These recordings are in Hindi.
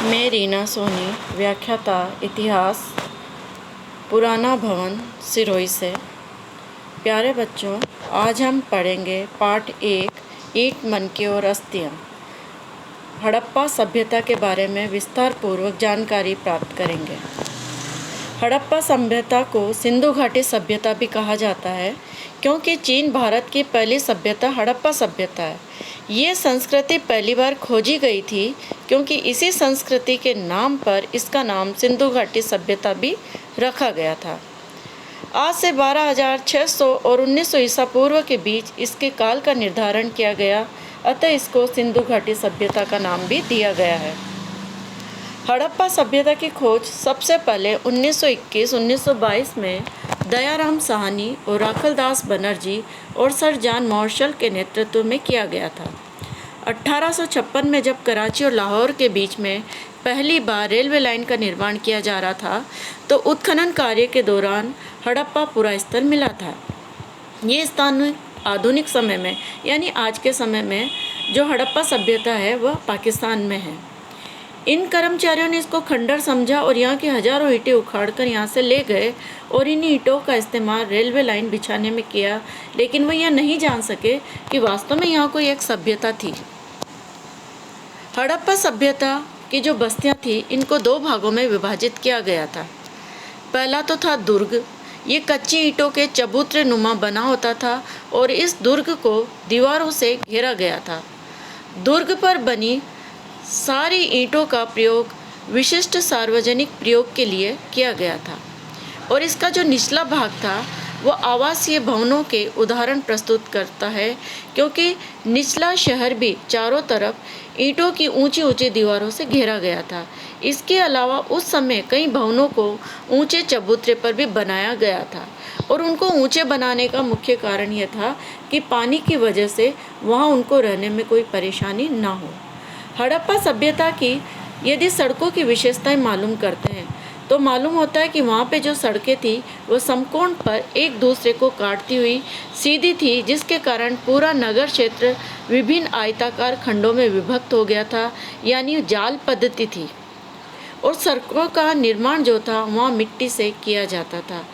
मैं रीना सोनी, व्याख्याता इतिहास, पुराना भवन, सिरोही से। प्यारे बच्चों, आज हम पढ़ेंगे पाठ 1, ईंट, मनके और अस्थियाँ। हड़प्पा सभ्यता के बारे में विस्तार पूर्वक जानकारी प्राप्त करेंगे। हड़प्पा सभ्यता को सिंधु घाटी सभ्यता भी कहा जाता है, क्योंकि चीन भारत की पहली सभ्यता हड़प्पा सभ्यता है। ये संस्कृति पहली बार खोजी गई थी, क्योंकि इसी संस्कृति के नाम पर इसका नाम सिंधु घाटी सभ्यता भी रखा गया था। आज से 12,600 और 1900 ईसा पूर्व के बीच इसके काल का निर्धारण किया गया, अतः इसको सिंधु घाटी सभ्यता का नाम भी दिया गया है। हड़प्पा सभ्यता की खोज सबसे पहले 1921-1922 में दयाराम साहनी और राखलदास बनर्जी और सर जॉन मार्शल के नेतृत्व में किया गया था। 1856 में जब कराची और लाहौर के बीच में पहली बार रेलवे लाइन का निर्माण किया जा रहा था, तो उत्खनन कार्य के दौरान हड़प्पा पुरा स्थल मिला था। ये स्थान आधुनिक समय में यानी आज के समय में जो हड़प्पा सभ्यता है वह पाकिस्तान में है। इन कर्मचारियों ने इसको खंडर समझा और यहाँ की हजारों ईंटें उखाड़कर यहाँ से ले गए और इन ईंटों का इस्तेमाल रेलवे लाइन बिछाने में किया, लेकिन वह यह नहीं जान सके कि वास्तव में यहाँ कोई एक सभ्यता थी। हड़प्पा सभ्यता की जो बस्तियाँ थी, इनको 2 भागों में विभाजित किया गया था। पहला तो था दुर्ग। ये कच्ची ईंटों के चबूतरे नुमा बना होता था और इस दुर्ग को दीवारों से घेरा गया था। दुर्ग पर बनी सारी ईंटों का प्रयोग विशिष्ट सार्वजनिक प्रयोग के लिए किया गया था और इसका जो निचला भाग था वो आवासीय भवनों के उदाहरण प्रस्तुत करता है, क्योंकि निचला शहर भी चारों तरफ ईंटों की ऊंची ऊंची दीवारों से घेरा गया था। इसके अलावा उस समय कई भवनों को ऊंचे चबूतरे पर भी बनाया गया था और उनको ऊंचे बनाने का मुख्य कारण यह था कि पानी की वजह से वहाँ उनको रहने में कोई परेशानी ना हो। हड़प्पा सभ्यता की यदि सड़कों की विशेषताएं मालूम करते हैं तो मालूम होता है कि वहाँ पे जो सड़कें थी वो समकोण पर एक दूसरे को काटती हुई सीधी थी, जिसके कारण पूरा नगर क्षेत्र विभिन्न आयताकार खंडों में विभक्त हो गया था, यानी जाल पद्धति थी। और सड़कों का निर्माण जो था वहाँ मिट्टी से किया जाता था।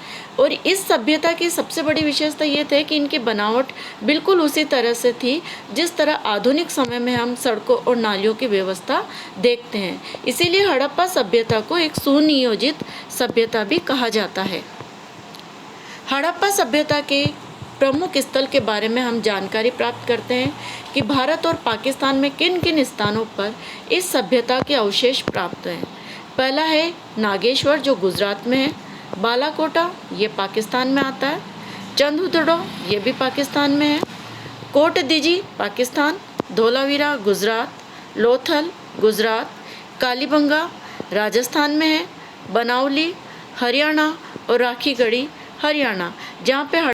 और इस सभ्यता की सबसे बड़ी विशेषता ये थी कि इनकी बनावट बिल्कुल उसी तरह से थी जिस तरह आधुनिक समय में हम सड़कों और नालियों की व्यवस्था देखते हैं। इसीलिए हड़प्पा सभ्यता को एक सुनियोजित सभ्यता भी कहा जाता है। हड़प्पा सभ्यता के प्रमुख स्थल के बारे में हम जानकारी प्राप्त करते हैं कि भारत और पाकिस्तान में किन किन स्थानों पर इस सभ्यता के अवशेष प्राप्त हैं। पहला है नागेश्वर, जो गुजरात में है। बालाकोटा, ये पाकिस्तान में आता है। चंदुदड़ो, ये भी पाकिस्तान में है। कोट दीजी, पाकिस्तान। धोलावीरा, गुजरात। लोथल, गुजरात। कालीबंगा, राजस्थान में है। बनावली, हरियाणा और राखीगढ़ी, हरियाणा, जहाँ पे